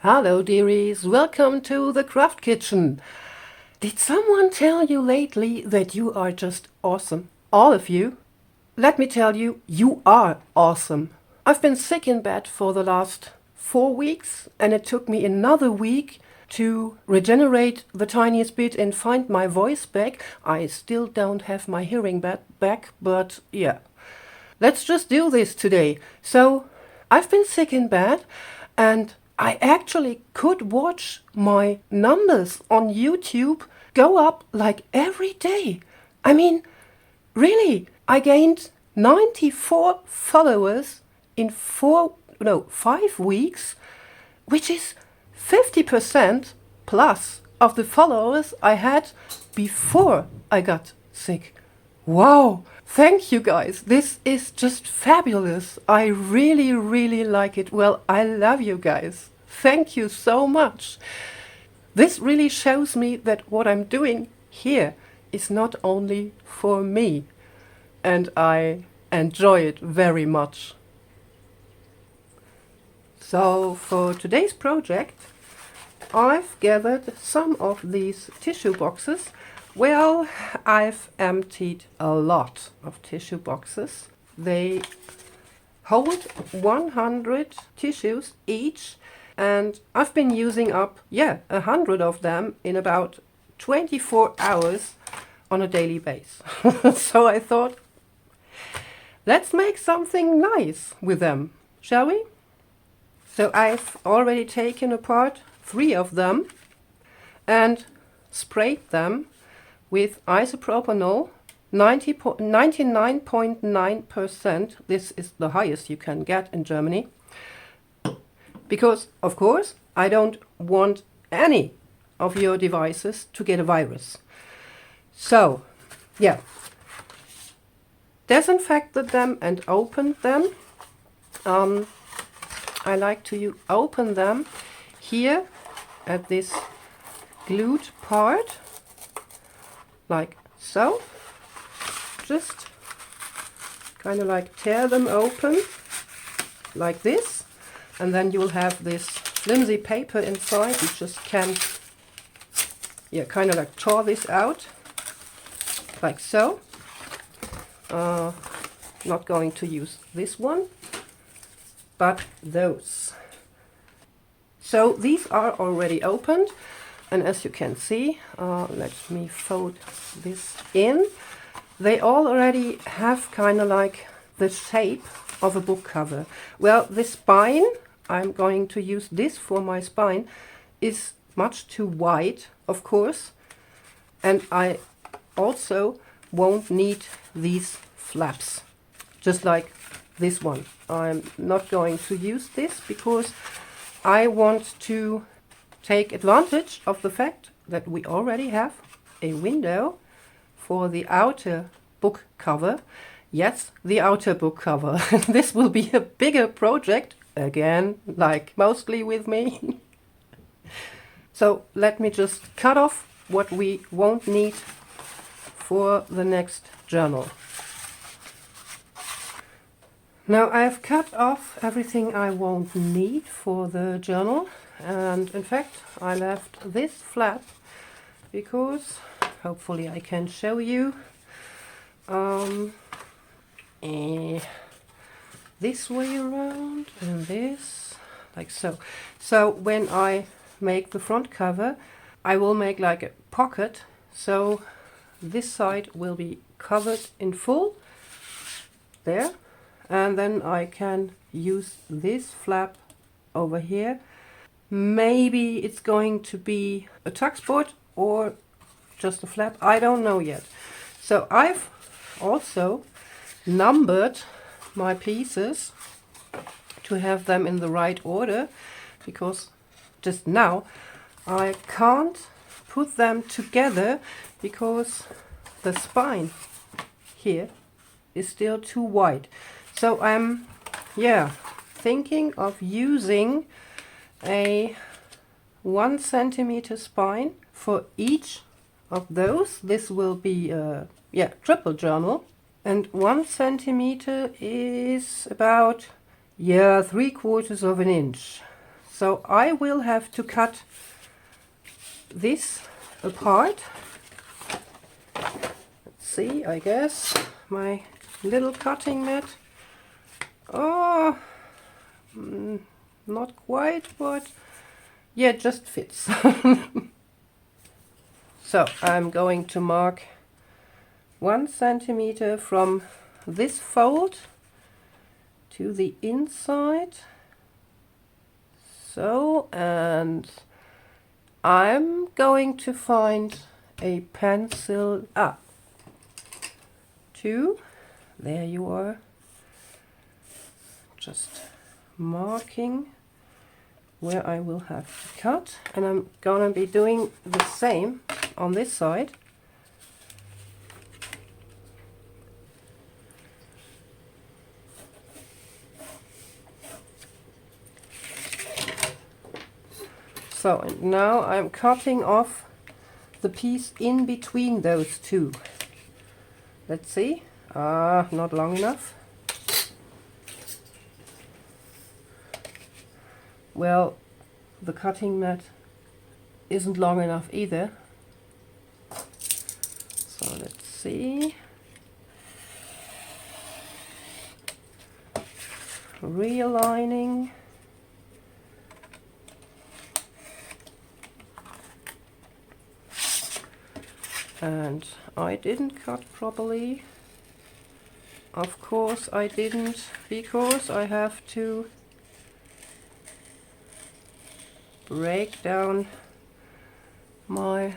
Hello dearies, welcome to the Craft Kitchen. Did someone tell you lately that you are just awesome? All of you? Let me tell you, you are awesome. I've been sick in bed for the last 4 weeks, and it took me another week to regenerate the tiniest bit and find my voice back. I still don't have my hearing back, but yeah. Let's just do this today. So, I've been sick in bed, and I actually could watch my numbers on YouTube go up like every day. I mean, really, I gained 94 followers in 5 weeks, which is 50% plus of the followers I had before I got sick. Wow! Thank you guys. This is just fabulous. I really, really like it. Well, I love you guys. Thank you so much. This really shows me that what I'm doing here is not only for me, and I enjoy it very much. So for today's project, I've gathered some of these tissue boxes. Well, I've emptied a lot of tissue boxes. They hold 100 tissues each, and I've been using up, 100 of them in about 24 hours on a daily basis. So I thought, let's make something nice with them, shall we? So I've already taken apart 3 of them and sprayed them with isopropanol 99.9%. This is the highest you can get in Germany. Because, of course, I don't want any of your devices to get a virus. So, yeah. Disinfected them and opened them. I like to open them here at this glued part, like so. Just kind of like tear them open like this, and then you'll have this flimsy paper inside. You just can, kind of like tore this out like so. Not going to use this one, but those. So these are already opened, and as you can see, let me fold this in. They already have kind of like the shape of a book cover. Well, the spine, I'm going to use this for my spine, is much too wide, of course, and I also won't need these flaps, just like this one. I'm not going to use this because I want to take advantage of the fact that we already have a window for the outer book cover. Yes, the outer book cover. This will be a bigger project, again, like mostly with me. So let me just cut off what we won't need for the next journal. Now I've cut off everything I won't need for the journal, and in fact I left this flap because hopefully I can show you this way around and this, like so. So when I make the front cover, I will make like a pocket, so this side will be covered in full there. And then I can use this flap over here. Maybe it's going to be a tuck spot or just a flap. I don't know yet. So I've also numbered my pieces to have them in the right order, because just now I can't put them together because the spine here is still too wide. So I'm thinking of using a 1 centimeter spine for each of those. This will be a triple journal. And 1 centimeter is about, yeah, 3/4 of an inch. So I will have to cut this apart. Let's see, I guess, my little cutting mat. Oh, not quite, but yeah, it just fits. So I'm going to mark 1 centimeter from this fold to the inside. So, and I'm going to find a pencil. Two. There you are. Just marking where I will have to cut, and I'm gonna be doing the same on this side. So, and now I'm cutting off the piece in between those two. Let's see. Not long enough. Well, the cutting mat isn't long enough either. So let's see. Realigning. And I didn't cut properly. Of course I didn't, because I have to break down my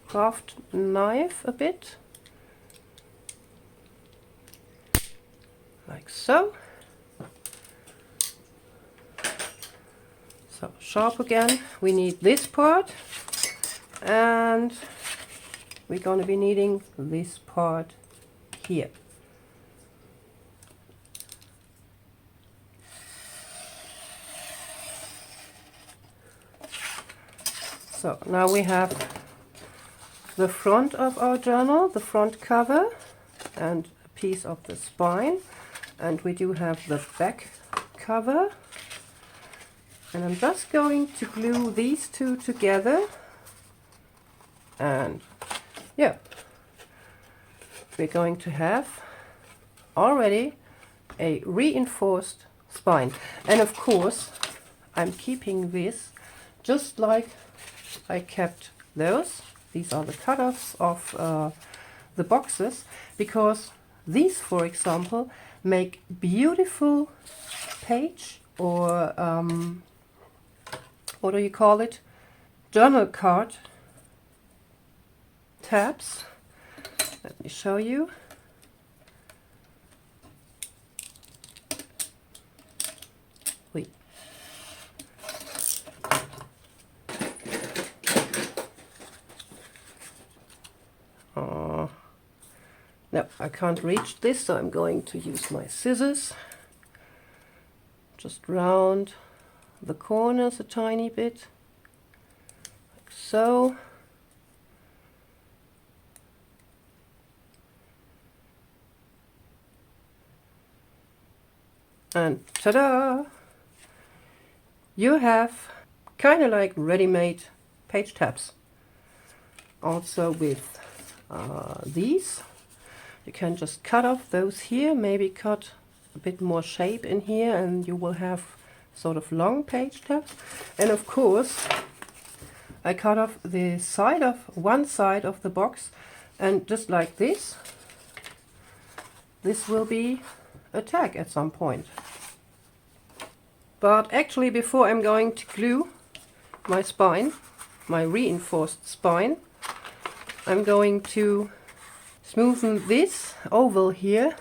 craft knife a bit, like so. So sharp again. We need this part, and we're going to be needing this part here. So now we have the front of our journal, the front cover, and a piece of the spine, and we do have the back cover. And I'm just going to glue these two together, and yeah, we're going to have already a reinforced spine. And of course I'm keeping this just like I kept those. These are the cutoffs of the boxes, because these, for example, make beautiful page or what do you call it? Journal card tabs. Let me show you. Wait. No, I can't reach this, so I'm going to use my scissors. Just round the corners a tiny bit, like so. And ta-da! You have kind of like ready-made page tabs. Also with these, you can just cut off those here, maybe cut a bit more shape in here, and you will have sort of long page tabs. And of course I cut off the side of one side of the box, and just like this will be a tag at some point. But actually, before I'm going to glue my spine, my reinforced spine, I'm going to smoothen this oval here,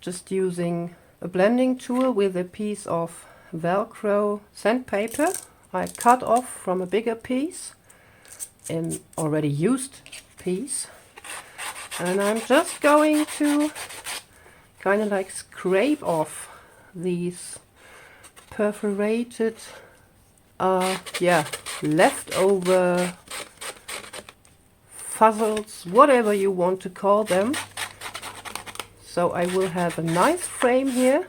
just using a blending tool with a piece of Velcro sandpaper I cut off from a bigger piece, an already used piece. And I'm just going to kind of like scrape off these perforated leftover fuzzles, whatever you want to call them. So I will have a nice frame here.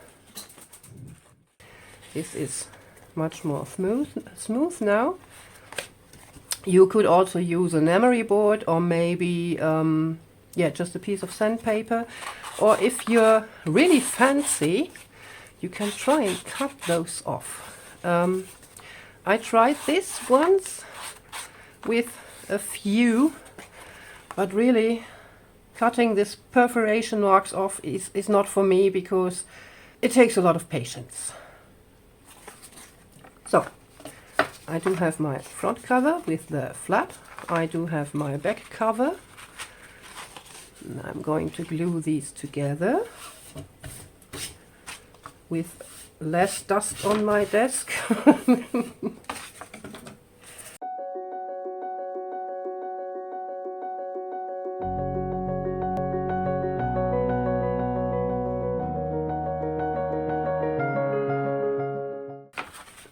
This is much more smooth now. You could also use an emery board, or maybe yeah, just a piece of sandpaper. Or if you're really fancy, you can try and cut those off. I tried this once with a few, but really cutting this perforation marks off is not for me, because it takes a lot of patience. So I do have my front cover with the flap. I do have my back cover. And I'm going to glue these together with less dust on my desk.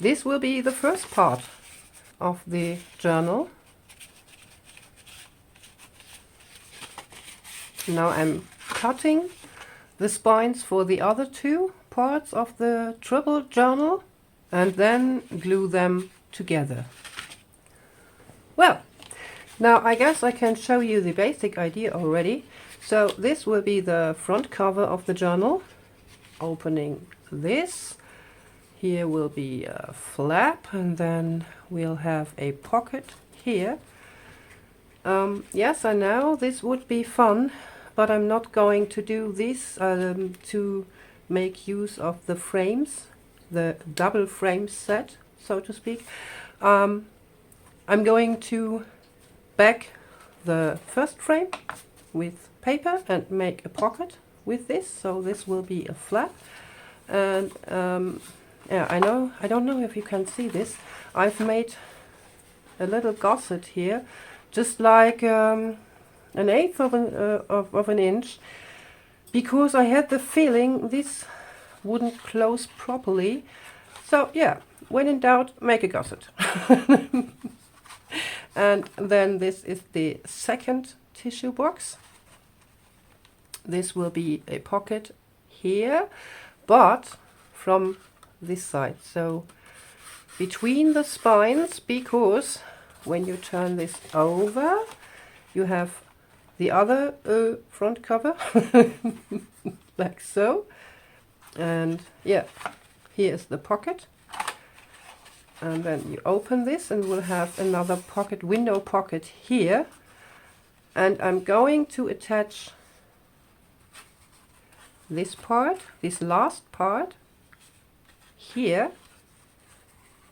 This will be the first part of the journal. Now I'm cutting the spines for the other two parts of the triple journal and then glue them together. Well, now I guess I can show you the basic idea already. So this will be the front cover of the journal. Opening this, here will be a flap, and then we'll have a pocket here. Yes, I know this would be fun, but I'm not going to do this to make use of the frames, the double frame set, so to speak. I'm going to back the first frame with paper and make a pocket with this, so this will be a flap. And yeah, I don't know if you can see this. I've made a little gusset here, just like an eighth of an inch, because I had the feeling this wouldn't close properly. So yeah, when in doubt, make a gusset. And then this is the second tissue box. This will be a pocket here, but from this side, so between the spines, because when you turn this over, you have the other front cover, like so. And yeah, here's the pocket. And then you open this and we'll have another pocket, window pocket here. And I'm going to attach this part, this last part, here.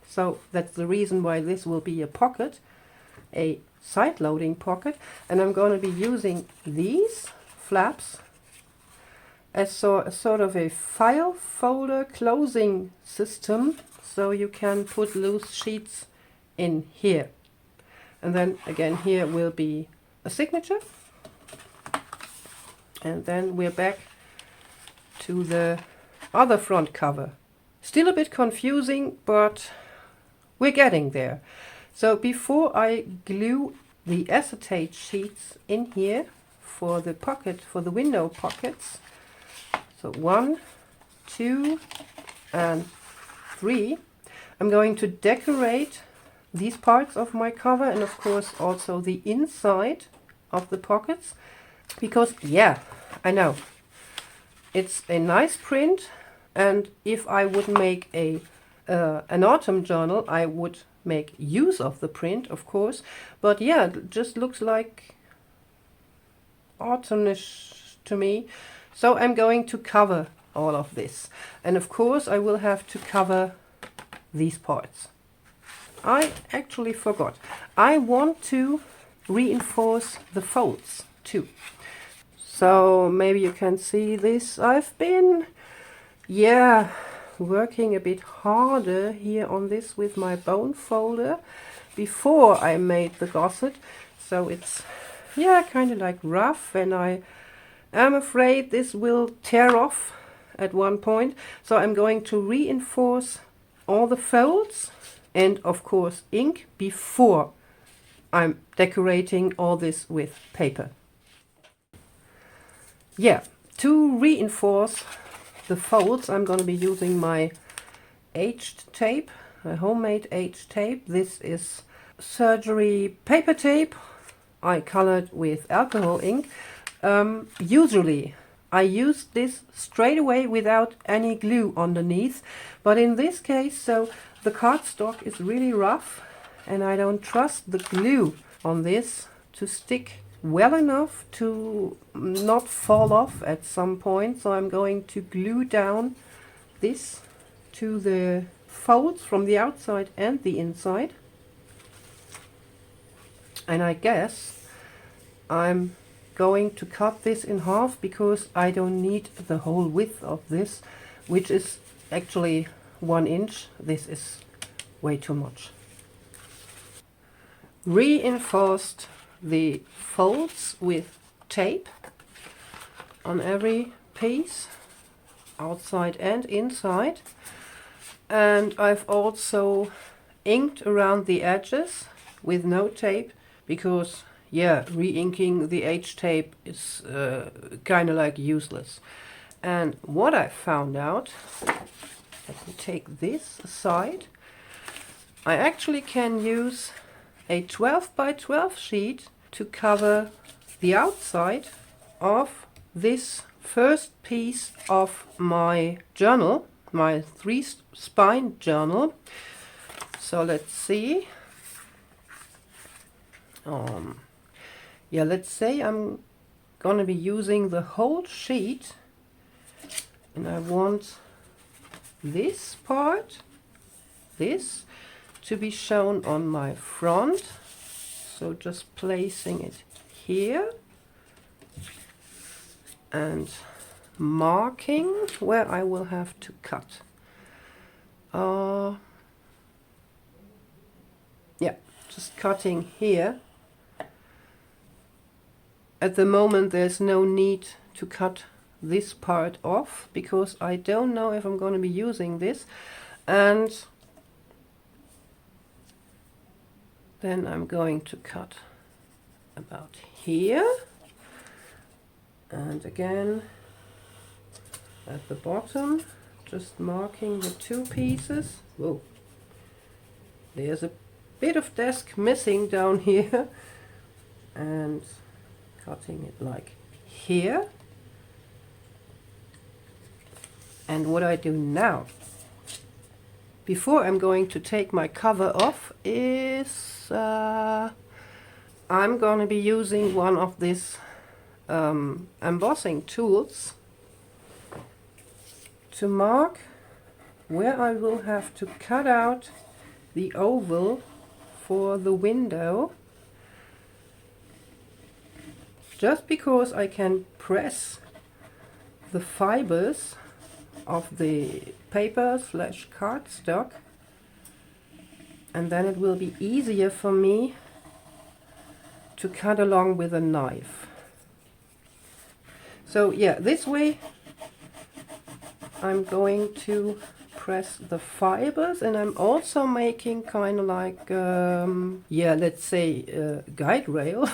So that's the reason why this will be a pocket, a side-loading pocket. And I'm going to be using these flaps as sort of a file folder closing system, so you can put loose sheets in here. And then again, here will be a signature. And then we're back to the other front cover. Still a bit confusing, but we're getting there. So before I glue the acetate sheets in here for the pocket, for the window pockets, so 1, 2, and 3, I'm going to decorate these parts of my cover, and of course also the inside of the pockets, because yeah, I know it's a nice print, and if I would make an autumn journal, I would make use of the print, of course, but yeah, it just looks like autumnish to me. So I'm going to cover all of this, and of course I will have to cover these parts. I actually forgot. I want to reinforce the folds too. So maybe you can see this. I've been, yeah, working a bit harder here on this with my bone folder before I made the gusset. So it's, yeah, kind of like rough, and I am afraid this will tear off at one point. So I'm going to reinforce all the folds and of course ink before I'm decorating all this with paper. Yeah, to reinforce the folds, I'm going to be using my aged tape, a homemade aged tape. This is surgery paper tape. I colored with alcohol ink. Usually I use this straight away without any glue underneath, but in this case, so the cardstock is really rough and I don't trust the glue on this to stick well enough to not fall off at some point, so I'm going to glue down this to the folds from the outside and the inside. And I guess I'm going to cut this in half because I don't need the whole width of this, which is actually 1 inch. This is way too much. Reinforced the folds with tape on every piece, outside and inside. And I've also inked around the edges with no tape because, yeah, re-inking the H tape is kind of like useless. And what I found out, let me take this aside, I actually can use a 12 by 12 sheet to cover the outside of this first piece of my journal, my 3-spine journal. So let's see. Yeah, let's say I'm going to be using the whole sheet, and I want this part, this, to be shown on my front. So just placing it here and marking where I will have to cut. Yeah, just cutting here. At the moment there's no need to cut this part off because I don't know if I'm going to be using this, and then I'm going to cut about here, and again at the bottom just marking the 2 pieces. Whoa, there's a bit of desk missing down here, and cutting it like here. And what I do now, before I'm going to take my cover off, is I'm going to be using one of these embossing tools to mark where I will have to cut out the oval for the window, just because I can press the fibers of the paper / cardstock, and then it will be easier for me to cut along with a knife. So yeah, this way I'm going to press the fibers, and I'm also making kind of like yeah, let's say a guide rail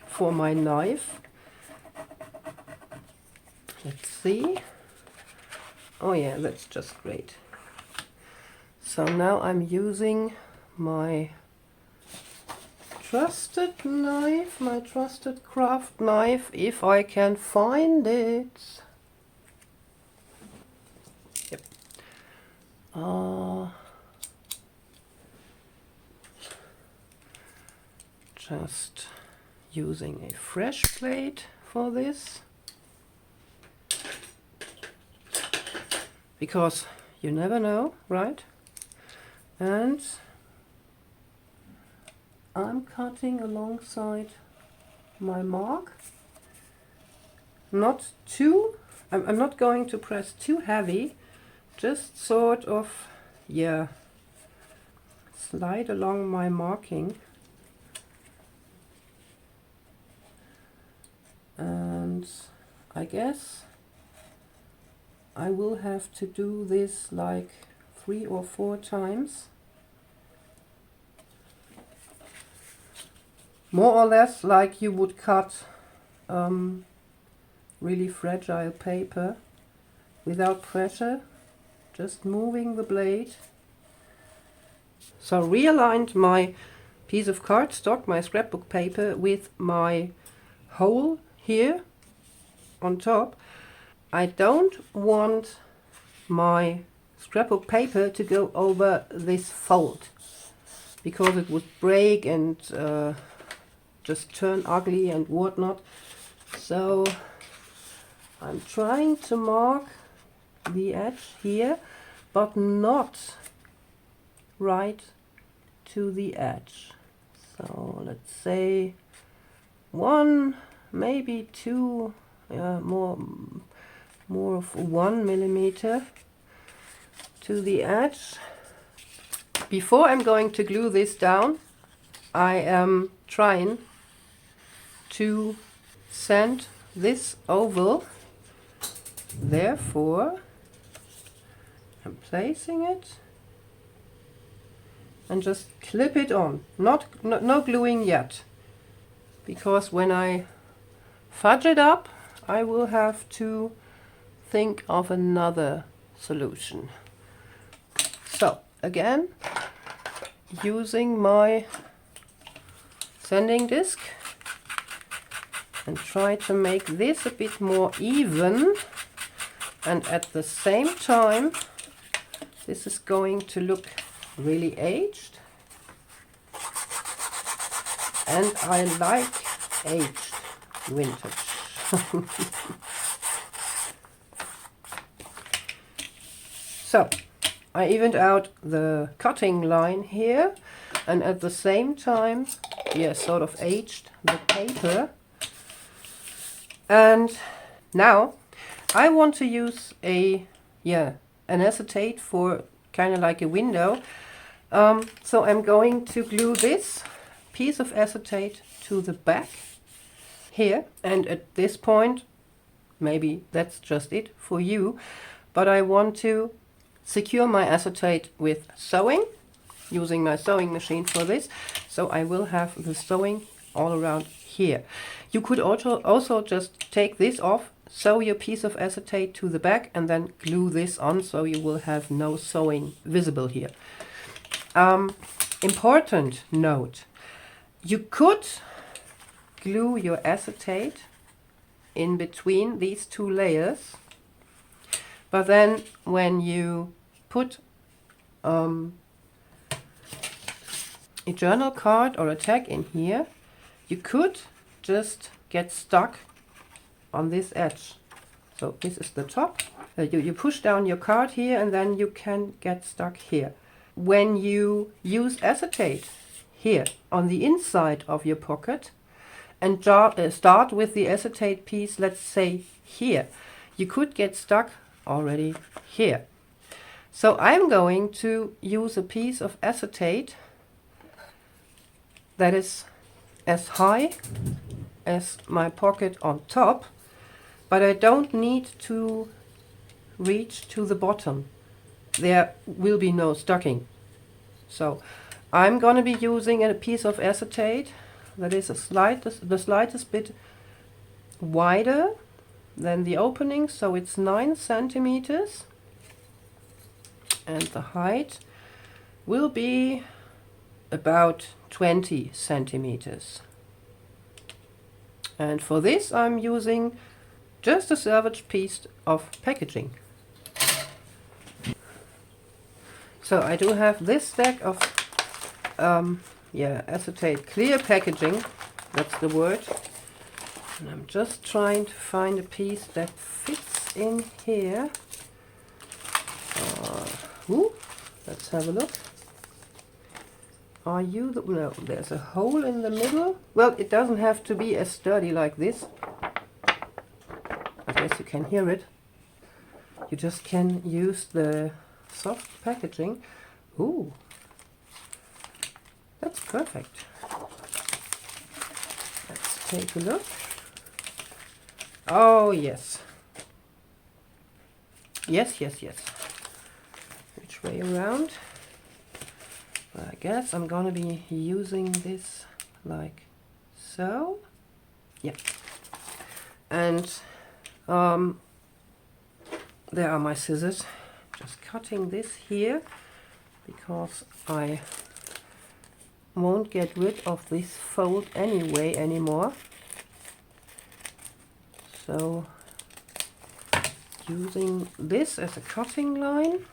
for my knife. Let's see. Oh yeah, that's just great. So now I'm using my trusted knife, my trusted craft knife, if I can find it. Yep. Just using a fresh blade for this, because you never know, right? And I'm cutting alongside my mark. Not too, I'm not going to press too heavy, just sort of, yeah, slide along my marking. And I guess I will have to do this like 3 or 4 times. more or less like you would cut really fragile paper without pressure, just moving the blade. So realigned my piece of cardstock, my scrapbook paper, with my hole here on top. I don't want my scrapbook paper to go over this fold because it would break and just turn ugly and whatnot. So I'm trying to mark the edge here, but not right to the edge. So let's say 1, maybe 2, more of 1 millimeter to the edge. Before I'm going to glue this down, I am trying to sand this oval. Therefore, I'm placing it and just clip it on. No gluing yet, because when I fudge it up, I will have to think of another solution. So again, using my sanding disc, and try to make this a bit more even, and at the same time this is going to look really aged, and I like aged vintage. So I evened out the cutting line here, and at the same time, yeah, sort of aged the paper. And now I want to use an acetate for kind of like a window. So I'm going to glue this piece of acetate to the back here, and at this point, maybe that's just it for you, but I want to secure my acetate with sewing, using my sewing machine for this. So I will have the sewing all around here. You could also just take this off, sew your piece of acetate to the back, and then glue this on, so you will have no sewing visible here. Important note, you could glue your acetate in between these two layers, but then when you put a journal card or a tag in here, you could just get stuck on this edge. So this is the top. You push down your card here, and then you can get stuck here. When you use acetate here on the inside of your pocket and start with the acetate piece, let's say here, you could get stuck already here. So I'm going to use a piece of acetate that is as high as my pocket on top, but I don't need to reach to the bottom. There will be no stocking. So I'm going to be using a piece of acetate that is the slightest bit wider than the opening, so it's 9 centimeters, and the height will be about 20 centimeters. And for this I'm using just a salvaged piece of packaging. So I do have this stack of acetate clear packaging, that's the word. And I'm just trying to find a piece that fits in here. Let's have a look. No, there's a hole in the middle. Well, it doesn't have to be as sturdy like this. I guess you can hear it. You just can use the soft packaging. Ooh, that's perfect. Let's take a look. Oh, yes. Yes. Which way around? I guess I'm gonna be using this like so. Yeah. And there are my scissors. Just cutting this here because I won't get rid of this fold anyway anymore. So using this as a cutting line,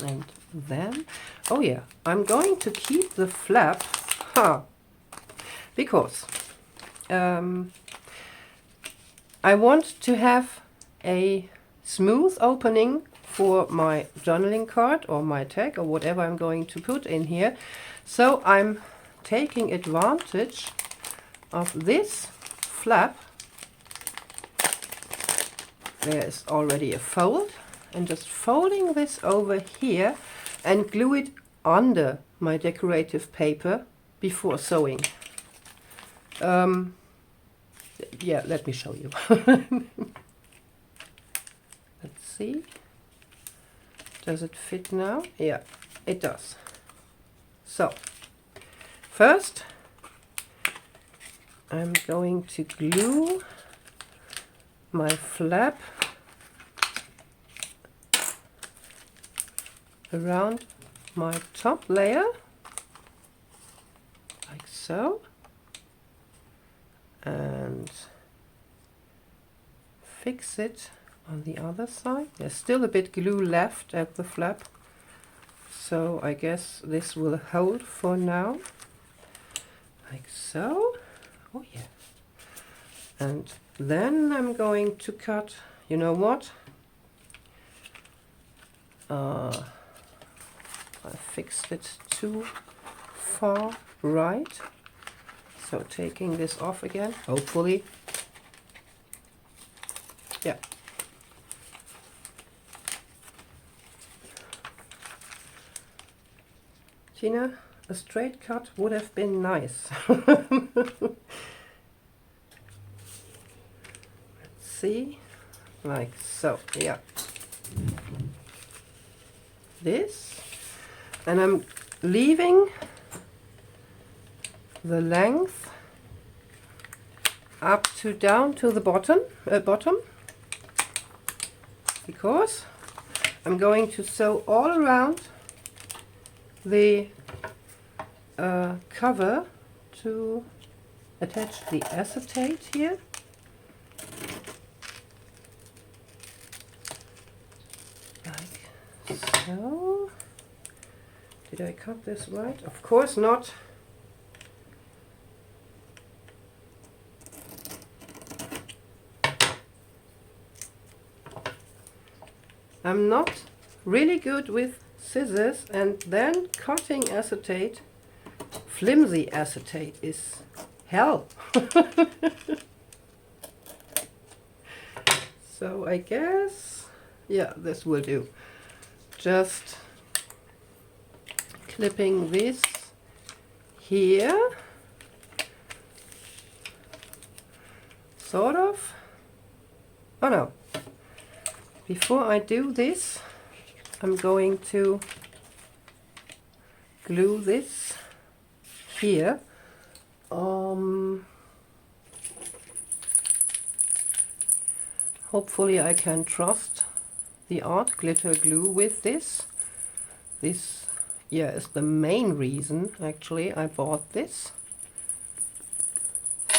and then, oh yeah, I'm going to keep the flap, because I want to have a smooth opening for my journaling card or my tag or whatever I'm going to put in here. So I'm taking advantage of this flap. There is already a fold, and just folding this over here and glue it under my decorative paper before sewing. Yeah, let me show you. Let's see. Does it fit now? Yeah, it does. So, first I'm going to glue my flap around my top layer, like so, and fix it on the other side. There's still a bit glue left at the flap, so I guess this will hold for now, like so. Oh yeah. And then I'm going to cut, you know what? I fixed it too far right. So taking this off again, hopefully. Yeah. Gina, a straight cut would have been nice. See, like so. Yeah, this, and I'm leaving the length up to down to the bottom, because I'm going to sew all around the cover to attach the acetate here. So, did I cut this right? Of course not. I'm not really good with scissors, and then cutting acetate, flimsy acetate, is hell. So I guess, yeah, this will do. Just clipping this here, sort of. Oh no, before I do this, I'm going to glue this here. Hopefully I can trust the art glitter glue with this. This, yeah, is the main reason actually I bought this.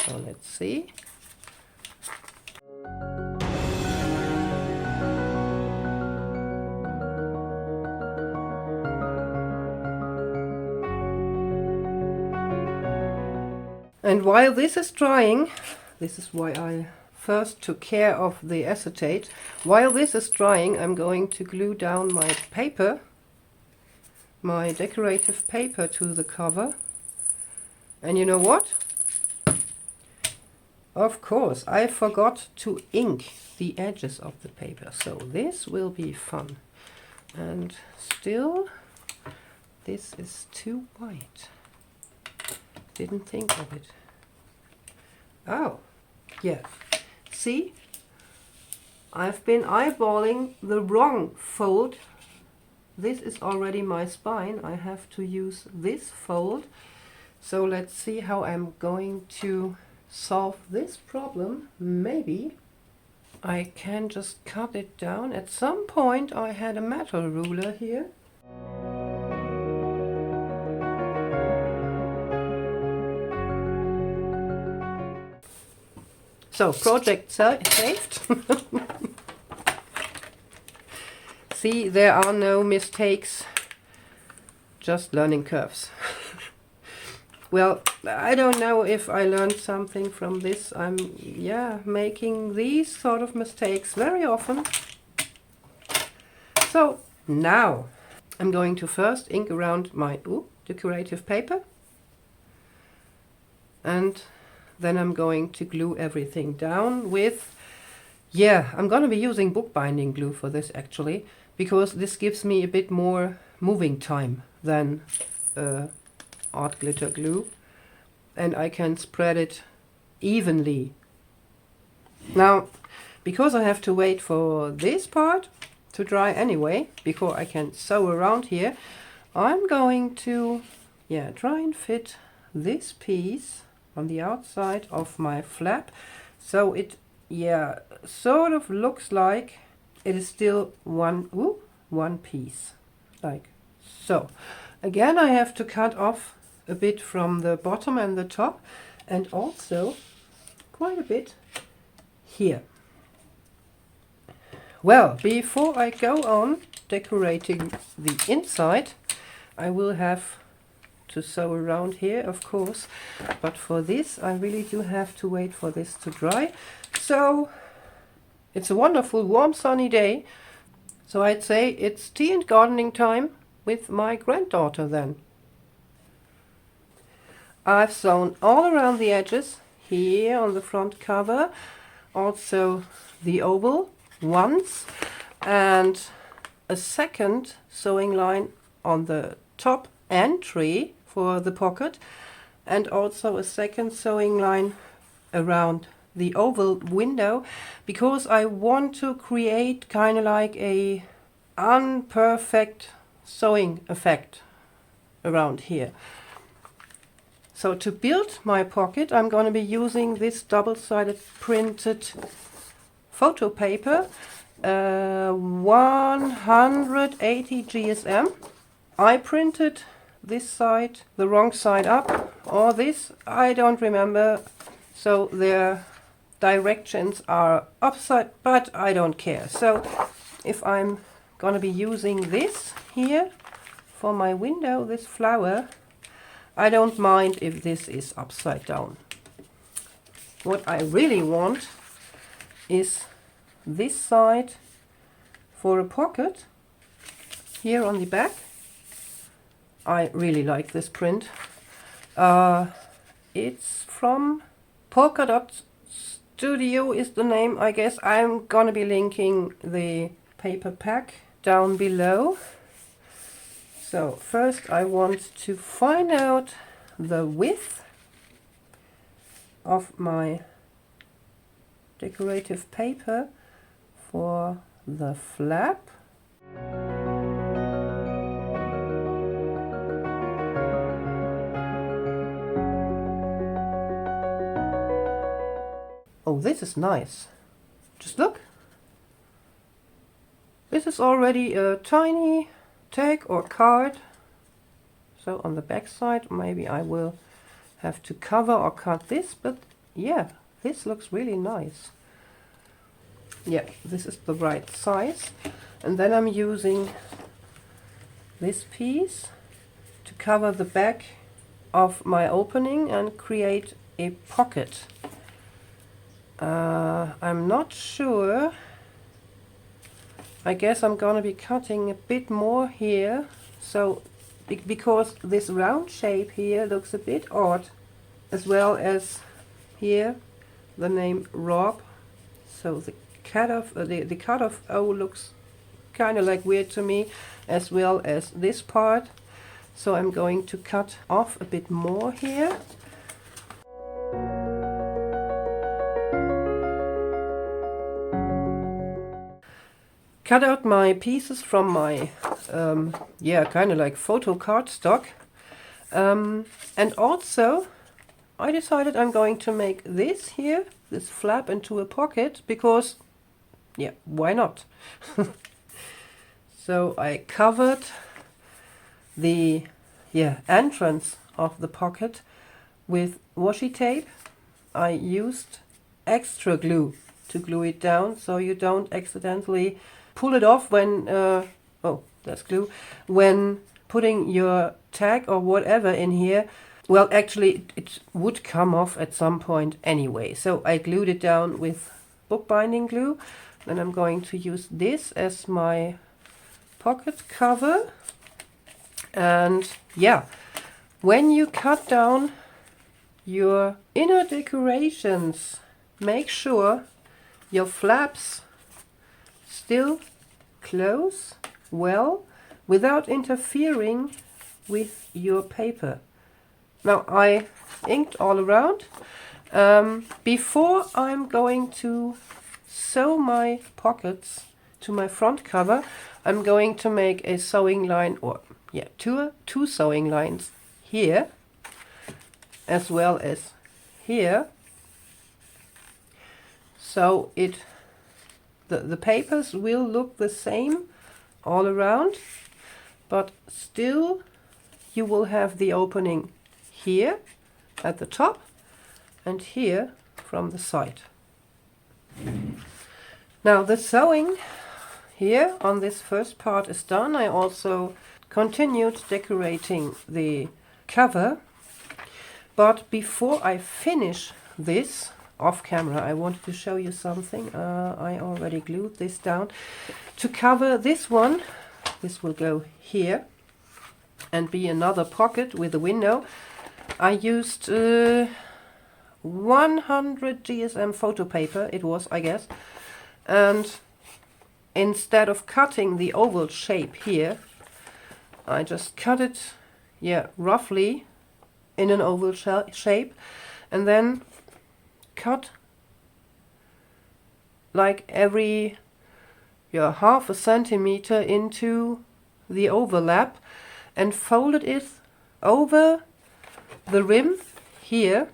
So let's see. And while this is drying, this is why I first took care of the acetate. While this is drying, I'm going to glue down my paper, my decorative paper, to the cover. And you know what? Of course, I forgot to ink the edges of the paper. So this will be fun. And still, this is too white. Didn't think of it. Oh, yeah. See? I've been eyeballing the wrong fold. This is already my spine. I have to use this fold. So let's see how I'm going to solve this problem. Maybe I can just cut it down. At some point I had a metal ruler here. So, project saved. See, there are no mistakes, just learning curves. Well, I don't know if I learned something from this. I'm, making these sort of mistakes very often. So, now I'm going to first ink around my decorative paper. And then I'm going to glue everything down with, I'm going to be using bookbinding glue for this actually, because this gives me a bit more moving time than art glitter glue, and I can spread it evenly. Now, because I have to wait for this part to dry anyway, before I can sew around here, I'm going to try and fit this piece on the outside of my flap, so it sort of looks like it is still one piece, like so. Again, I have to cut off a bit from the bottom and the top, and also quite a bit here. Well, before I go on decorating the inside, I will have to sew around here, of course, but for this I really do have to wait for this to dry. So it's a wonderful warm sunny day, so I'd say it's tea and gardening time with my granddaughter then. I've sewn all around the edges here on the front cover, also the oval once, and a second sewing line on the top entry for the pocket, and also a second sewing line around the oval window, because I want to create kind of like a unperfect sewing effect around here. So to build my pocket, I'm going to be using this double-sided printed photo paper, 180 GSM. I printed this side, the wrong side up, or this, I don't remember, so their directions are upside, but I don't care. So if I'm going to be using this here for my window, this flower, I don't mind if this is upside down. What I really want is this side for a pocket here on the back. I really like this print. It's from Polka Dot Studio is the name, I guess. I'm gonna be linking the paper pack down below. So first I want to find out the width of my decorative paper for the flap. Oh, this is nice. Just look. This is already a tiny tag or card. So on the back side, maybe I will have to cover or cut this, but yeah, this looks really nice. Yeah, this is the right size. And then I'm using this piece to cover the back of my opening and create a pocket. I'm not sure. I guess I'm gonna be cutting a bit more here, so because this round shape here looks a bit odd, as well as here the name Rob. So the cut off O looks kind of like weird to me, as well as this part. So I'm going to cut off a bit more here. Cut out my pieces from my kind of like photo cardstock, And also I decided I'm going to make this here, this flap, into a pocket because, yeah, why not? So I covered the entrance of the pocket with washi tape. I used extra glue to glue it down so you don't accidentally pull it off when, oh, there's glue, when putting your tag or whatever in here. Well, actually, it would come off at some point anyway. So I glued it down with bookbinding glue. Then I'm going to use this as my pocket cover. And yeah, when you cut down your inner decorations, make sure your flaps still close well without interfering with your paper. Now I inked all around. Before I'm going to sew my pockets to my front cover, I'm going to make a sewing line, or two sewing lines here as well as here. So the papers will look the same all around, but still you will have the opening here at the top and here from the side. Now the sewing here on this first part is done. I also continued decorating the cover, but before I finish this off camera, I wanted to show you something. I already glued this down. To cover this one, this will go here and be another pocket with a window. I used 100 GSM photo paper, it was, I guess, and instead of cutting the oval shape here, I just cut it, roughly in an oval shape, and then cut like every half a centimeter into the overlap and folded it over the rim here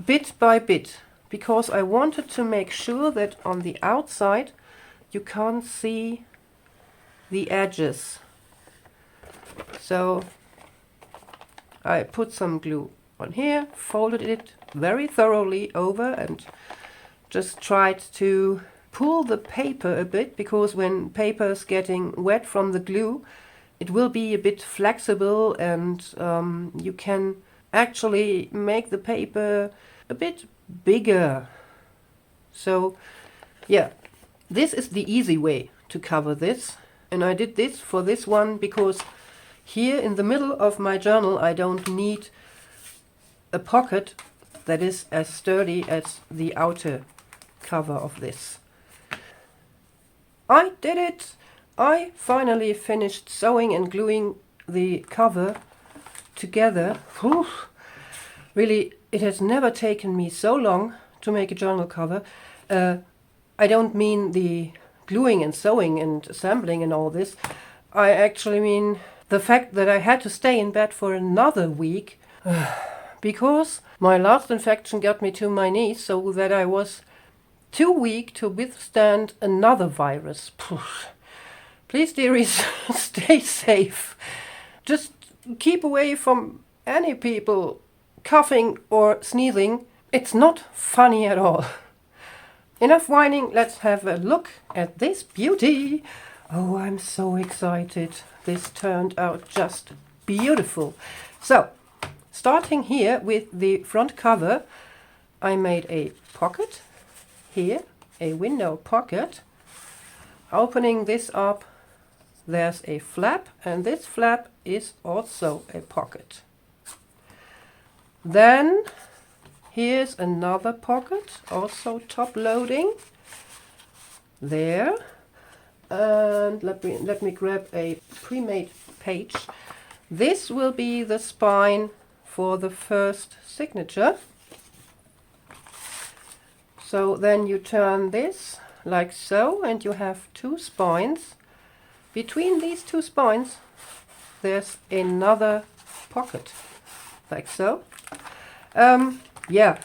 bit by bit, because I wanted to make sure that on the outside you can't see the edges. So I put some glue on here, folded it very thoroughly over, and just tried to pull the paper a bit, because when paper is getting wet from the glue, it will be a bit flexible, and you can actually make the paper a bit bigger. So yeah, this is the easy way to cover this, and I did this for this one because here in the middle of my journal I don't need a pocket that is as sturdy as the outer cover of this. I did it! I finally finished sewing and gluing the cover together. Whew. Really, it has never taken me so long to make a journal cover. I don't mean the gluing and sewing and assembling and all this. I actually mean the fact that I had to stay in bed for another week because my last infection got me to my knees, so that I was too weak to withstand another virus. Please, dearies, stay safe. Just keep away from any people coughing or sneezing. It's not funny at all. Enough whining, let's have a look at this beauty. Oh, I'm so excited. This turned out just beautiful. So, starting here with the front cover, I made a pocket here, a window pocket. Opening this up, there's a flap, and this flap is also a pocket. Then here's another pocket, also top loading. There. And let me grab a pre-made page. This will be the spine for the first signature. So then you turn this like so, and you have two spines. Between these two spines there's another pocket, like so. Yeah,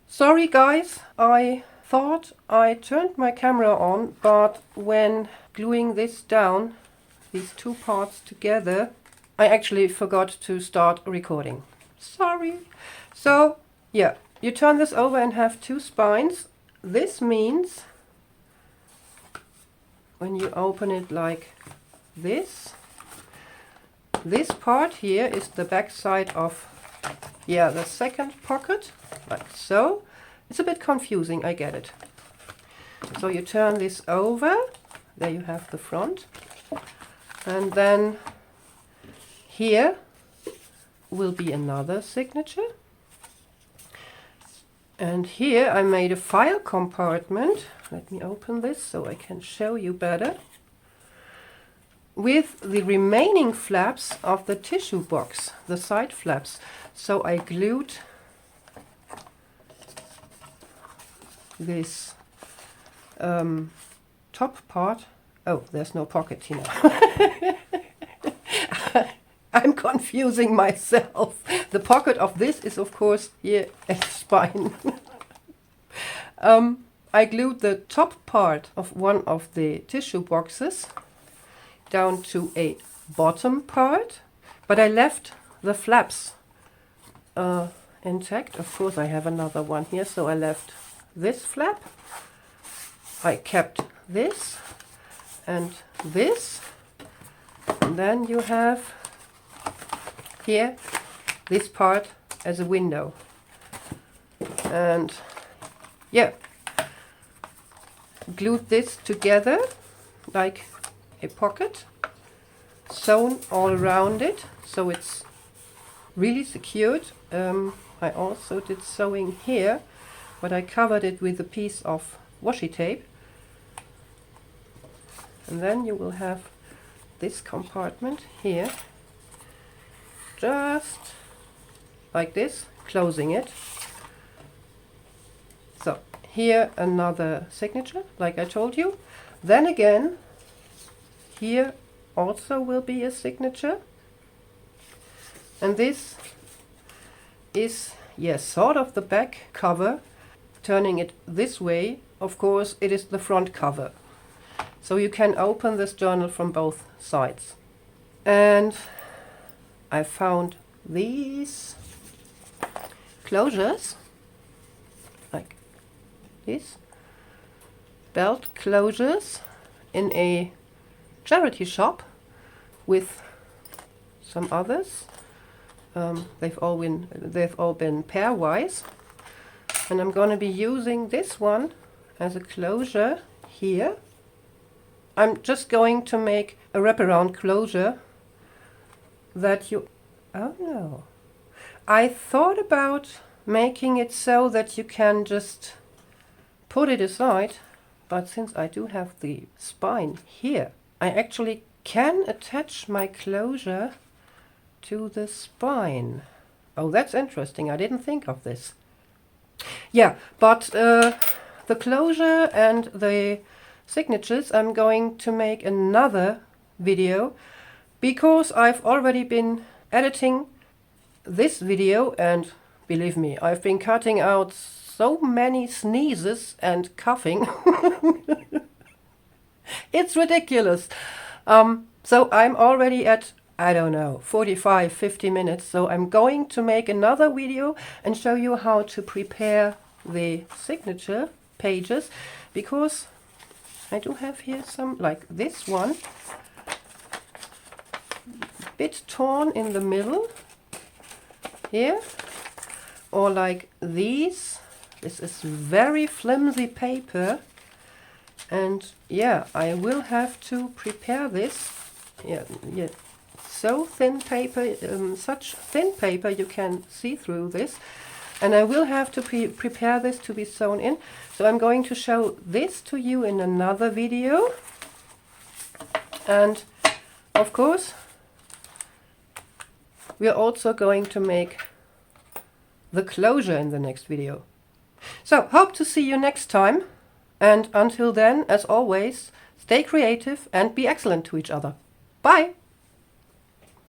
sorry guys, I thought I turned my camera on, but when gluing this down, these two parts together, I actually forgot to start recording. Sorry. So yeah, you turn this over and have two spines. This means when you open it like this part here is the back side of, yeah, the second pocket, like so. It's a bit confusing, I get it. So you turn this over, there you have the front, and then here will be another signature. And here I made a file compartment. Let me open this so I can show you better. With the remaining flaps of the tissue box, the side flaps. So I glued this top part. Oh, there's no pocket here now. I'm confusing myself. The pocket of this is of course here at the spine. I glued the top part of one of the tissue boxes down to a bottom part, but I left the flaps intact. Of course I have another one here, so I left this flap. I kept this and this, and then you have here this part as a window. And yeah, glued this together like a pocket, sewn all around it so it's really secured. I also did sewing here, but I covered it with a piece of washi tape. And then you will have this compartment here, just like this, closing it. So here another signature, like I told you. Then again, here also will be a signature. And this is, yes, sort of the back cover. Turning it this way, of course, it is the front cover. So you can open this journal from both sides. And I found these closures, like this, belt closures in a charity shop with some others. They've all been pairwise, and I'm going to be using this one as a closure here. I'm just going to make a wraparound closure that you, oh no, I thought about making it so that you can just put it aside, but since I do have the spine here, I actually can attach my closure to the spine. Oh, that's interesting. I didn't think of this. Yeah, but the closure and the signatures I'm going to make another video, because I've already been editing this video, and believe me, I've been cutting out so many sneezes and coughing. It's ridiculous. So I'm already at, I don't know, 45, 50 minutes. So I'm going to make another video and show you how to prepare the signature pages, because I do have here some, like this one, bit torn in the middle here, or like these. This is very flimsy paper, and yeah, I will have to prepare this. Yeah, so thin paper, such thin paper you can see through this, and I will have to prepare this to be sewn in. So I'm going to show this to you in another video, and of course we are also going to make the closure in the next video. So hope to see you next time, and until then, as always, stay creative and be excellent to each other. Bye!